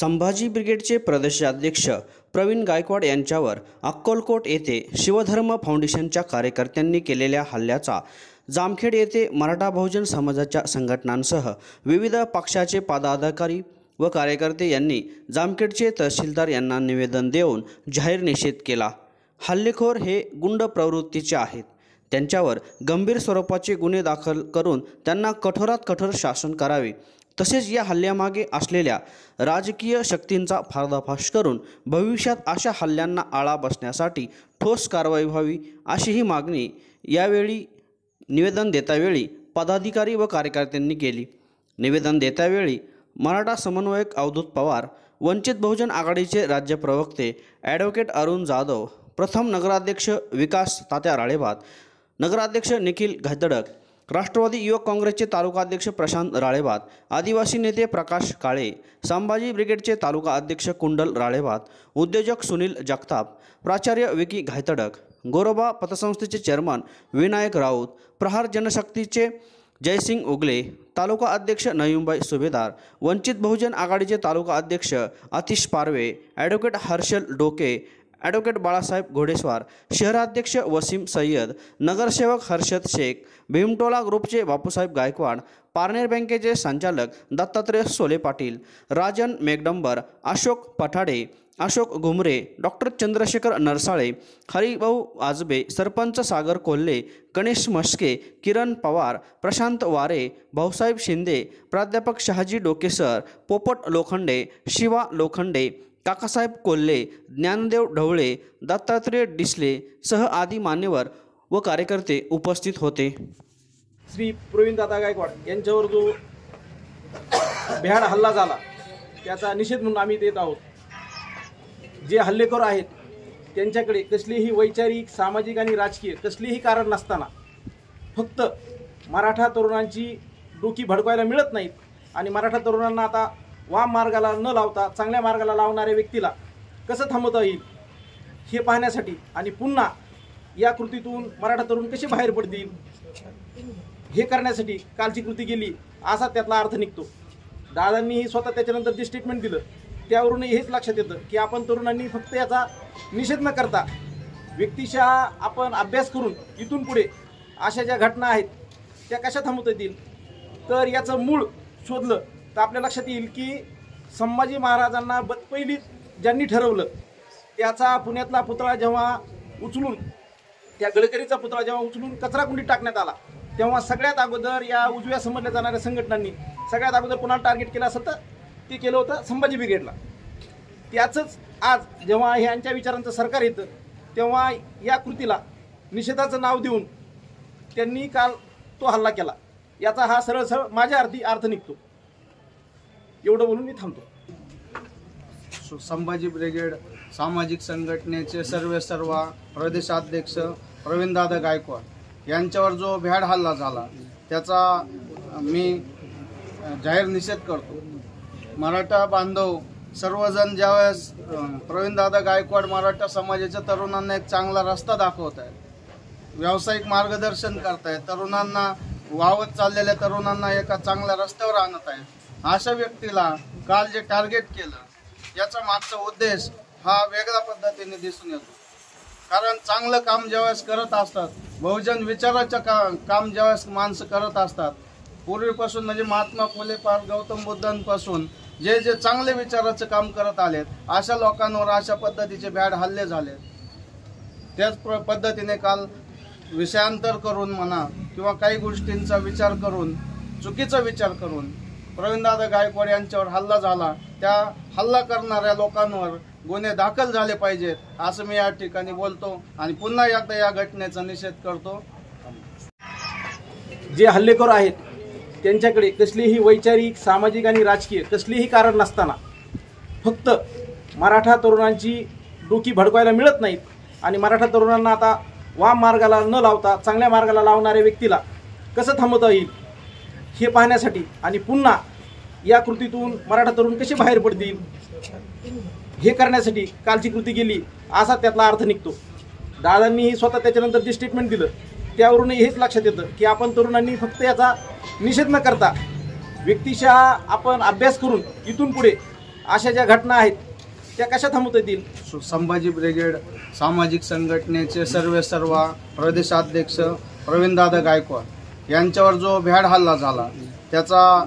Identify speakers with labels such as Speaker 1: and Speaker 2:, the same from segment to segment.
Speaker 1: संभाजी ब्रिगेडचे प्रदेशाध्यक्ष प्रवीण गायकवाड यांच्यावर अक्कलकोट येथे शिवधर्म फाउंडेशनच्या कार्यकर्त्यांनी केलेल्या हल्ल्याचा जामखेड येथे मराठा बहुजन समाजाच्या संघटनांसह विविध पक्षाचे पदाधिकारी व कार्यकर्ते यांनी जामखेडचे तहसीलदार यांना निवेदन देऊन जाहीर निषेध केला। हल्लेखोर हे गुंड प्रवृत्तीचे आहेत, त्यांच्यावर गंभीर स्वरूपाचे गुन्हे दाखल करून त्यांना कठोरात कठोर शासन करावे, तसेच या हल्ल्यामागे असलेल्या राजकीय शक्तींचा पर्दाफाश करून भविष्यात अशा हल्ल्यांना आळा बसण्यासाठी ठोस कारवाई व्हावी, अशी ही मागणी यावेळी निवेदन देतावेळी पदाधिकारी व कार्यकर्त्यांनी केली। निवेदन देतावेळी मराठा समन्वयक अवधूत पवार, वंचित बहुजन आघाडीचे राज्य प्रवक्ते ॲडव्होकेट अरुण जाधव, प्रथम नगराध्यक्ष विकास तात्या राळेभात, नगराध्यक्ष निखिल घायतडक, राष्ट्रवादी युवक काँग्रेसचे तालुकाध्यक्ष प्रशांत राळेभात, आदिवासी नेते प्रकाश काळे, संभाजी ब्रिगेडचे तालुका अध्यक्ष कुंडल राळेभात, उद्योजक सुनील जगताप, प्राचार्य विकी घायतडक, गोरोबा पतसंस्थेचे चेअरमन विनायक राऊत, प्रहार जनशक्तीचे जयसिंग उगले, तालुका अध्यक्ष नयूमबाई सुभेदार, वंचित बहुजन आघाडीचे तालुका अध्यक्ष आतिश पारवे, ॲडव्होकेट हर्षल डोके, ॲडव्होकेट बाळासाहेब घोडेस्वार, शहराध्यक्ष वसीम सय्यद, नगरसेवक हर्षद शेख, भीमटोला ग्रुपचे बापूसाहेब गायकवाड, पारनेर बँकेचे संचालक दत्तात्रय सोले पाटील, राजन मेघडंबर, अशोक पठाडे, अशोक घुमरे, डॉक्टर चंद्रशेखर नरसाळे, हरिभाऊ आजबे, सरपंच सागर कोल्हे, गणेश मस्के, किरण पवार, प्रशांत वारे, भाऊसाहेब शिंदे, प्राध्यापक शहाजी डोकेसर, पोपट लोखंडे, शिवा लोखंडे, काकासाहेब कोल्हे, ज्ञानदेव ढवळे, दत्तात्रय डिसले सह आदी मान्यवर व कार्यकर्ते उपस्थित होते।
Speaker 2: श्री प्रवीण दादा गायकवाड यांच्यावर जो भ्याड हल्ला झाला त्याचा निषेध म्हणून आम्ही देत आहोत। जे हल्लेखोर आहेत त्यांच्याकडे कसलीही वैचारिक, सामाजिक आणि राजकीय कसलीही कारण नसताना फक्त मराठा तरुणांची डोकी भडकवायला मिळत नाहीत आणि मराठा तरुणांना आता वाम मार्गाला न लावता चांगल्या मार्गाला लावणाऱ्या व्यक्तीला कसं थांबवता येईल हे पाहण्यासाठी आणि पुन्हा या कृतीतून मराठा तरुण कसे बाहेर पडतील हे करण्यासाठी कालची कृती केली असा त्यातला अर्थ निघतो। दादांनीही स्वतः त्याच्यानंतर जे स्टेटमेंट दिलं त्यावरूनही हेच लक्षात येतं की आपण तरुणांनी फक्त याचा निषेध न करता व्यक्तिशः आपण अभ्यास करून इथून पुढे अशा ज्या घटना आहेत त्या कशा थांबवता येतील तर याचं मूळ शोधलं तर आपल्या लक्षात येईल की संभाजी महाराजांना पहिली ज्यांनी ठरवलं त्याचा पुण्यातला पुतळा जेव्हा उचलून त्या गडकरीचा पुतळा जेव्हा उचलून कचराकुंडीत टाकण्यात आला तेव्हा सगळ्यात अगोदर या उजव्या समजल्या जाणाऱ्या संघटनांनी सगळ्यात अगोदर कोणाला टार्गेट केलं असं तर ते केलं होतं संभाजी ब्रिगेडला। त्याचंच आज जेव्हा ह्यांच्या विचारांचं सरकार येतं तेव्हा या कृतीला निषेधाचं नाव देऊन त्यांनी काल तो हल्ला केला। याचा हा सरळ सरळ माझ्या अर्थी अर्थ निघतो। एवढं बोलून मी थांबतो।
Speaker 3: संभाजी ब्रिगेड सामाजिक संघटनेचे सर्व प्रदेशाध्यक्ष प्रवीण दादा गायकवाड यांच्यावर जो भ्याड हल्ला झाला त्याचा मी जाहीर निषेध करतो। मराठा बांधव सर्वजण ज्यावेळेस प्रवीण दादा गायकवाड मराठा समाजाच्या तरुणांना एक चांगला रस्ता दाखवत आहेत, व्यावसायिक मार्गदर्शन करतायत, तरुणांना वावत चाललेल्या तरुणांना एका चांगल्या रस्त्यावर आणत आहेत, अशा व्यक्तीला काल जे टार्गेट केलं याचा मागचा उद्देश हा वेगळ्या पद्धतीने दिसून येतो। कारण चांगलं काम ज्यावेळेस करत असतात, बहुजन विचाराचं काम ज्यावेळेस माणसं करत असतात, पूर्वीपासून म्हणजे महात्मा फुले पार गौतम बुद्धांपासून जे जे चांगले विचाराचं काम करत आलेत अशा लोकांवर अशा पद्धतीचे भ्याड हल्ले झाले। त्याच पद्धतीने काल विषयांतर करून म्हणा किंवा काही गोष्टींचा विचार करून चुकीचा विचार करून प्रवीणदादा गायकवाड यांच्यावर हल्ला झाला। त्या हल्ला करणाऱ्या लोकांवर गुन्हे दाखल झाले पाहिजेत असं मी या ठिकाणी बोलतो आणि पुन्हा एकदा या घटनेचा निषेध करतो।
Speaker 2: जे हल्लेखोर आहेत त्यांच्याकडे कसलीही वैचारिक, सामाजिक आणि राजकीय कसलीही कारण नसताना फक्त मराठा तरुणांची डोकी भडकवायला मिळत नाहीत आणि मराठा तरुणांना आता वाम मार्गाला न लावता चांगल्या मार्गाला लावणाऱ्या व्यक्तीला कसं थांबवता येईल हे पाहण्यासाठी आणि पुन्हा या कृतीतून मराठा तरुण कसे बाहेर पडतील हे करण्यासाठी कालची कृती केली असा त्यातला अर्थ निघतो। दादांनीही स्वतः त्याच्यानंतर जे स्टेटमेंट दिलं त्यावरूनही हेच लक्षात येतं की आपण तरुणांनी फक्त याचा निषेध न करता व्यक्तिशः आपण अभ्यास करून इथून पुढे अशा ज्या घटना आहेत त्या कशा थांबवता येतील?
Speaker 3: संभाजी ब्रिगेड सामाजिक संघटनेचे सर्वेसर्वा प्रदेशाध्यक्ष प्रवीणदादा गायकवाड यांच्यावर जो भ्याड हल्ला झाला त्याचा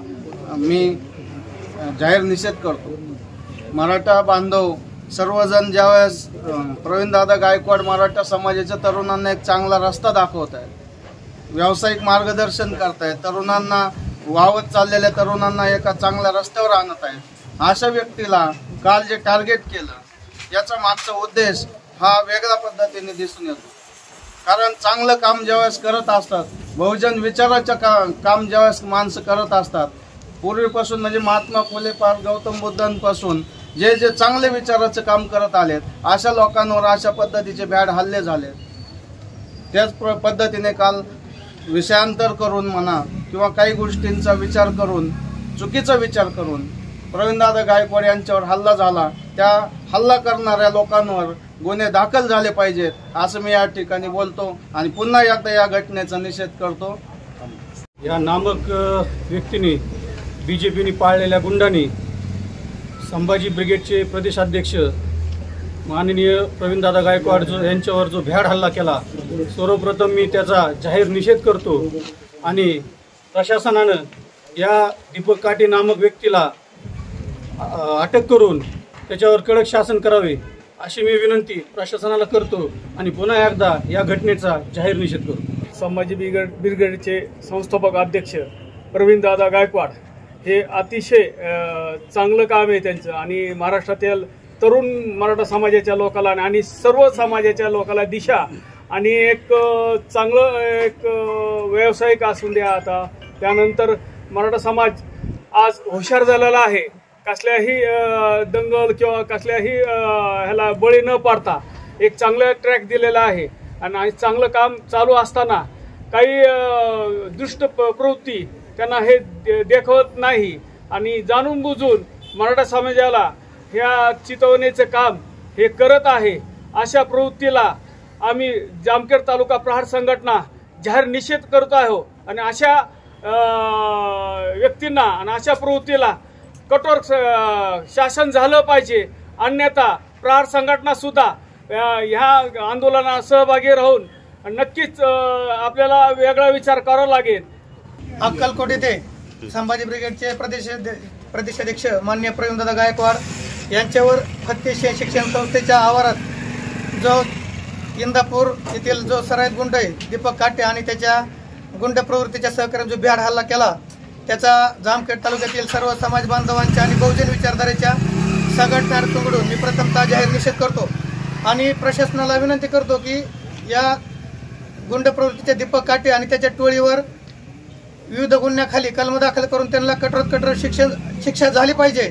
Speaker 3: मी जाहीर निषेध करतो. मराठा बांधव सर्वजण ज्यावेळेस प्रवीणदादा गायकवाड मराठा समाजाच्या तरुणांना एक चांगला रस्ता दाखवत आहेत, व्यावसायिक मार्गदर्शन करतायत, तरुणांना वावत चाललेल्या तरुणांना एका चांगल्या रस्त्यावर आणत आहेत, अशा व्यक्तीला काल जे टार्गेट केलं याचा मागचा उद्देश हा वेगळ्या पद्धतीने दिसून येतो. कारण चांगलं काम ज्यावेळेस करत असतात, बहुजन विचाराचं काम ज्यावेळेस माणसं करत असतात, पूर्वीपासून म्हणजे महात्मा फुले पार गौतम बुद्धांपासून जे जे चांगले विचाराचं काम करत आलेत अशा लोकांवर अशा पद्धतीचे भ्याड हल्ले झाले. त्याच पद्धतीने काल विषयांतर करून म्हणा किंवा काही गोष्टींचा विचार करून चुकीचा विचार करून प्रवीणदादा गायकवाड यांच्यावर हल्ला झाला. त्या हल्ला करणाऱ्या लोकांवर गुन्हे दाखल झाले पाहिजेत असं मी या ठिकाणी बोलतो आणि पुन्हा एकदा या घटनेचा निषेध करतो.
Speaker 4: या नामक व्यक्तीने BJPने पाळलेल्या गुंडांनी संभाजी ब्रिगेडचे प्रदेशाध्यक्ष माननीय प्रवीणदादा गायकवाड यांच्यावर जो भ्याड हल्ला केला, सर्वप्रथम मी त्याचा जाहीर निषेध करतो आणि प्रशासनानं या दीपक काटे नामक व्यक्तीला अटक करून त्याच्यावर कडक शासन करावे अशी मी विनंती प्रशासनाला करतो आणि पुन्हा एकदा या घटनेचा जाहीर निषेध करतो.
Speaker 5: संभाजी ब्रिगेडचे संस्थापक अध्यक्ष प्रवीणदादा गायकवाड हे अतिशय चांगलं काम आहे त्यांचं आणि महाराष्ट्रातील तरुण मराठा समाजाच्या लोकांना आणि सर्व समाजाच्या लोकांना दिशा आणि एक चांगलं एक व्यावसायिक असून द्या. आता त्यानंतर मराठा समाज आज हुशार झालेला आहे. कसल्याही दंगल किंवा कसल्याही ह्याला बळी न पाडता एक चांगलं ट्रॅक दिलेला आहे आणि चांगलं काम चालू असताना काही दुष्ट प्रवृत्ती त्यांना हे देखवत नाही आणि जाणून बुजून मराठा समाजाला ह्या चितवण्याचं काम हे करत आहे. अशा प्रवृत्तीला आम्ही जामखेड तालुका प्रहार संघटना जाहीर निषेध करत आहोत आणि अशा व्यक्तींना आणि अशा प्रवृत्तीला कठोर शासन झालं पाहिजे. अन्यथा प्रहार संघटना सुद्धा ह्या आंदोलनात सहभागी राहून नक्कीच आपल्याला वेगळा विचार करावा लागेल.
Speaker 6: अक्कलकोट येथे संभाजी ब्रिगेडचे प्रदेशाध्यक्ष माननीय प्रवीणदादा गायकवाड यांच्यावर फत्तेशी शिक्षण संस्थेच्या आवारात जो इंदापूर येथील जो सराईत गुंड आहे दीपक काटे आणि त्याच्या गुंड प्रवृत्तीच्या सहकार्याने जो भ्याड हल्ला केला त्याचा जामखेड तालुक्यातील सर्व समाज बांधवांच्या आणि बहुजन विचारधारेच्या संघटनांकडून मी प्रथमतः जाहीर निषेध करतो आणि प्रशासनाला विनंती करतो की या गुंड प्रवृत्तीच्या दीपक काटे आणि त्याच्या टोळीवर विविध गुन्ह्याखाली कलम दाखल करून त्यांना कठोर शिक्षा झाली पाहिजे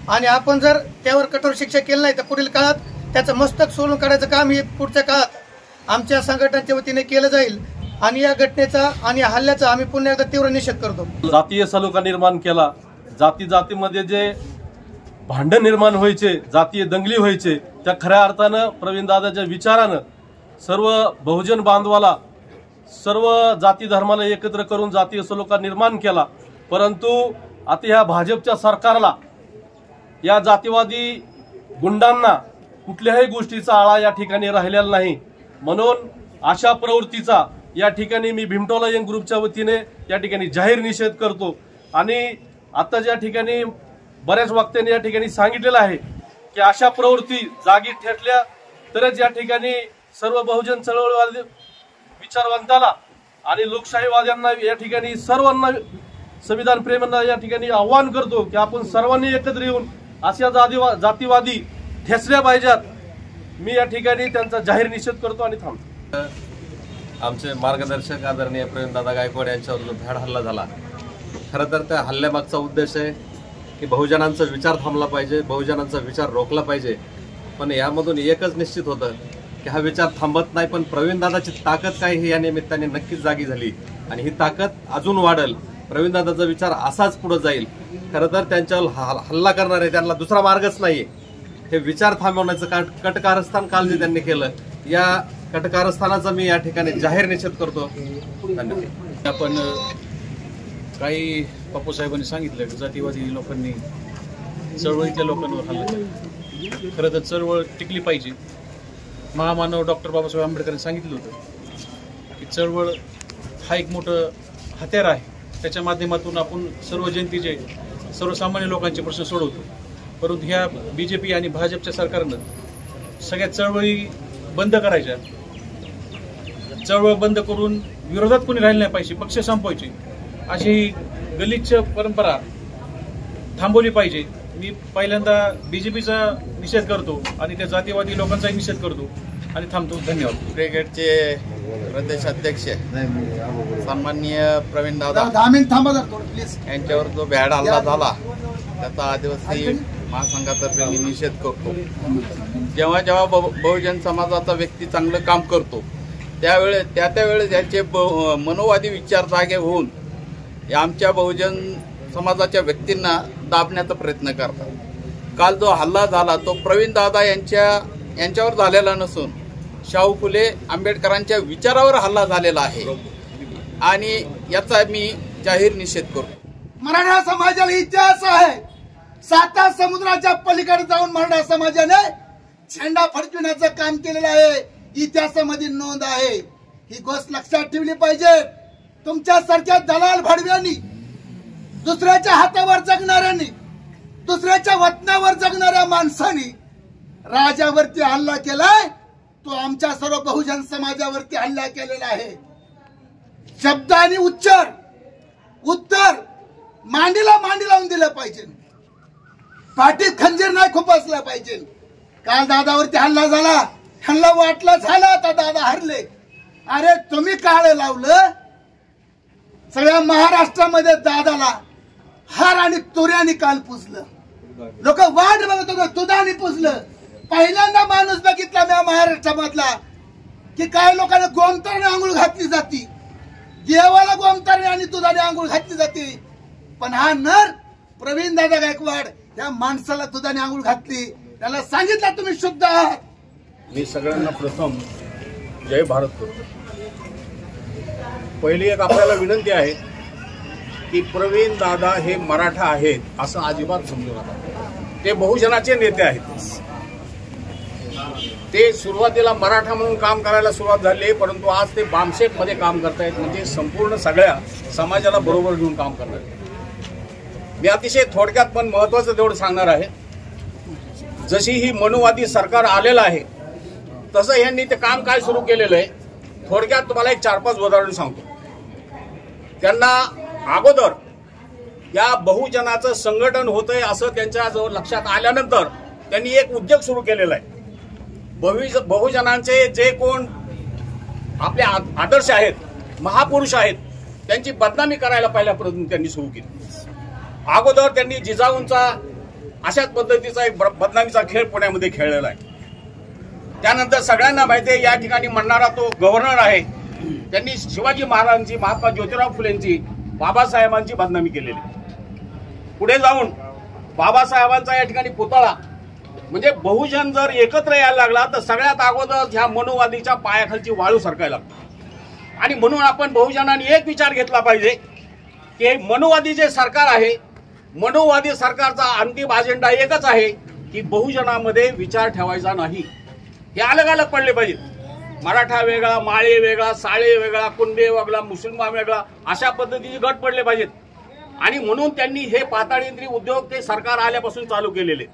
Speaker 6: आणि आपण जर त्यावर कठोर शिक्षा केली नाही तर पुढील काळात त्याचं मस्तक सोलून काढायचं काम हे पुढच्या काळात आमच्या संघटनांच्या वतीने केलं जाईल आणि या घटनेचा आणि हल्ल्याचा आम्ही पुन्हा एकदा तीव्र निषेध करतो.
Speaker 7: जातीय सलोखा निर्माण केला, जातीमध्ये जे भांडण निर्माण व्हायचे, जातीय दंगली व्हायचे, त्या खऱ्या अर्थानं प्रवीणदादाच्या विचारानं सर्व बहुजन बांधवाला सर्व जाती धर्माला एकत्र करून जातीय सलोखा निर्माण केला. परंतु आता ह्या भाजपच्या सरकारला या जातीवादी गुंडांना कुठल्याही गोष्टीचा आळा या ठिकाणी राहिलेला नाही. म्हणून अशा प्रवृत्तीचा या ठिकाणी मी भीमटोला यंग ग्रुपच्या वतीने या ठिकाणी जाहीर निषेध करतो आणि आता ज्या ठिकाणी बऱ्याच वक्त्यांनी या ठिकाणी सांगितलेलं आहे की अशा प्रवृत्ती जागी ठेटल्या तरच या ठिकाणी सर्व बहुजन चळवळीवादी विचारवंताला आणि लोकशाहीवाद्यांना या ठिकाणी सर्वांना संविधान प्रेमींना या ठिकाणी आव्हान करतो की आपण सर्वांनी एकत्र येऊन अशा जातीवादी ठेचल्या पाहिजेत. मी या ठिकाणी त्यांचा जाहीर निषेध करतो आणि थांबतो.
Speaker 8: आमचे मार्गदर्शक आदरणीय प्रवीणदादा गायकवाड यांच्यावर जो भ्याड हल्ला झाला, खरं तर त्या हल्ल्यामागचा उद्देश आहे की बहुजनांचा विचार थांबला पाहिजे, बहुजनांचा विचार रोखला पाहिजे. पण यामधून एकच निश्चित होतं की हा विचार थांबत नाही, पण प्रवीणदादाची ताकद काय ही या निमित्ताने नक्कीच जागी झाली आणि ही ताकद अजून वाढेल. प्रवीणदादाचा विचार असाच पुढे जाईल. खरं तर त्यांच्यावर हल्ला करणार आहे त्यांना दुसरा मार्गच नाहीये. हे विचार थांबवण्याचं कटकारस्थान काल जे त्यांनी केलं, या कटकारस्थानाचा मी या ठिकाणी जाहीर निषेध करतो. धन्यवाद.
Speaker 4: आपण काही बापूसाहेबांनी सांगितलं की जातीवादी लोकांनी चळवळीतल्या लोकांवर हल्ला केला। खरं तर चळवळ टिकली पाहिजे। महामानव डॉक्टर बाबासाहेब आंबेडकरांनी सांगितलं होतं की चळवळ हा एक मोठं हत्यार आहे, त्याच्या माध्यमातून आपण सर्व जनतेचे सर्वसामान्य लोकांचे प्रश्न सोडवतो। परंतु ह्या BJP आणि भाजपच्या सरकारनं सगळ्या चळवळी बंद करायच्या, चळवळ बंद करून विरोधात कोणी राहिले नाही पाहिजे, पक्ष संपवायचे अशी ही गलिच्छ परंपरा थांबवली पाहिजे। मी पहिल्यांदा BJPचा निषेध करतो आणि त्या जातीवादी लोकांचाही निषेध करतो आणि थांबतो। धन्यवाद।
Speaker 9: ब्रिगेडचे प्रदेश अध्यक्ष सन्माननीय प्रवीण दादा यांच्यावर जो भ्याड हल्ला झाला त्याचा आदिवासी महासंघातर्फे मी निषेध करतो। जेव्हा जेव्हा बहुजन समाजाचा व्यक्ती चांगलं काम करतो त्यावेळेस यांचे मनोवादी विचार जागे होऊन आमच्या बहुजन समाजाच्या व्यक्तींना दाबण्याचा प्रयत्न करतात। काल जो हल्ला झाला तो प्रवीण दादा यांच्यावर झालेला नसून शाहू फुले आंबेडकरांच्या विचारावर हल्ला झालेला आहे आणि याचा मी जाहीर निषेध करतो।
Speaker 10: मराठा समाजाला इतिहास आहे। 7 समुद्राच्या पलीकडे जाऊन मराठा समाजाने झेंडा फडकविण्याचं काम केलेलं आहे, इतिहासामध्ये नोंद आहे। ही गोष्ट लक्षात ठेवली पाहिजे। तुमच्यासारख्या दलाल भडव्यांनी, दुसऱ्याच्या हातावर जगणाऱ्यांनी, दुसऱ्याच्या वतनावर जगणाऱ्या माणसांनी राजावरती हल्ला केलाय, तो आमच्या सर्व बहुजन समाजावरती हल्ला केलेला आहे। शब्द आणि उत्तर मांडीला मांडी लावून दिलं पाहिजे, पाठीत खंजीर नाही खुपसला पाहिजे। काल दादावरती हल्ला झाला, हल्ला वाटला झाला, आता दादा हरले। अरे तुम्ही काळ लावलं, सगळ्या महाराष्ट्रामध्ये दादाला हार आणि तुऱ्याने काल पुजलं। लोक वाट बघत होते, दुधाने पुजलं। पहिल्यांदा माणूस बघितला मी महाराष्ट्रामधला की काय लोकांना गोमताने आंघोळ घातली जाती, देवाला गोमताने आणि दुधाने आंघोळ घातली जाते, पण हा नर प्रवीण दादा गायकवाड या माणसाला दुधाने आंघोळ घातली, त्याला सांगितलं तुम्ही शुद्ध आहात।
Speaker 11: मी सगळ्यांना प्रथम जय भारत करतो। पहिली एक आपल्याला विनंती आहे की प्रवीण दादा हे मराठा आहेत असं अजिबात समजू नका। ते बहुजनाचे नेते आहेत। ते सुरुवातीला मराठा म्हणून काम करायला सुरुवात झाली, परंतु आज ते बामशेट मध्ये काम करतायत, म्हणजे संपूर्ण सगळ्या समाजाला बरोबर घेऊन काम करणार। मी अतिशय थोडक्यात पण महत्वाचं तेवढं सांगणार आहे। जशी ही मनुवादी सरकार आलेलं आहे तसं यांनी ते काम काय सुरू केलेलं आहे, थोडक्यात तुम्हाला एक 4-5 उदाहरण सांगतो। त्यांना अगोदर या बहुजनाचं संघटन होतंय असं त्यांच्या जवळ लक्षात आल्यानंतर त्यांनी एक उद्योग सुरू केलेला आहे। बहुजनांचे जे कोण आपले आदर्श आहेत, महापुरुष आहेत, त्यांची बदनामी करायला पहिल्यापासून त्यांनी सुरू केली। अगोदर त्यांनी जिजाऊंचा अशाच पद्धतीचा एक बदनामीचा खेळ पुण्यामध्ये खेळलेला आहे। त्यानंतर सगळ्यांना माहिती आहे या ठिकाणी म्हणणारा तो गव्हर्नर आहे, त्यांनी शिवाजी महाराजांची, महात्मा ज्योतिराव फुलेंची, बाबासाहेबांची बदनामी केलेली। पुढे जाऊन बाबासाहेबांचा या ठिकाणी पुतळा, म्हणजे बहुजन जर एकत्र यायला लागला तर सगळ्यात अगोदर ह्या मनुवादीच्या पायाखालची वाळू सरकायला लागते। आणि म्हणून आपण बहुजनांनी एक विचार घेतला पाहिजे की मनुवादी जे सरकार आहे, मनुवादी सरकारचा अंतिम अजेंडा एकच आहे की बहुजनामध्ये विचार ठेवायचा नाही। हे अलग अलग पडले पाहिजेत। मराठा वेगळा, माळे वेगळा, साळे वेगळा, कुंडे वेगळा, मुसलमान वेगळा, अशा पद्धतीचे गट पडले पाहिजेत। आणि म्हणून त्यांनी हे पाताळींद्री उद्योग ते सरकार आल्यापासून चालू केलेले।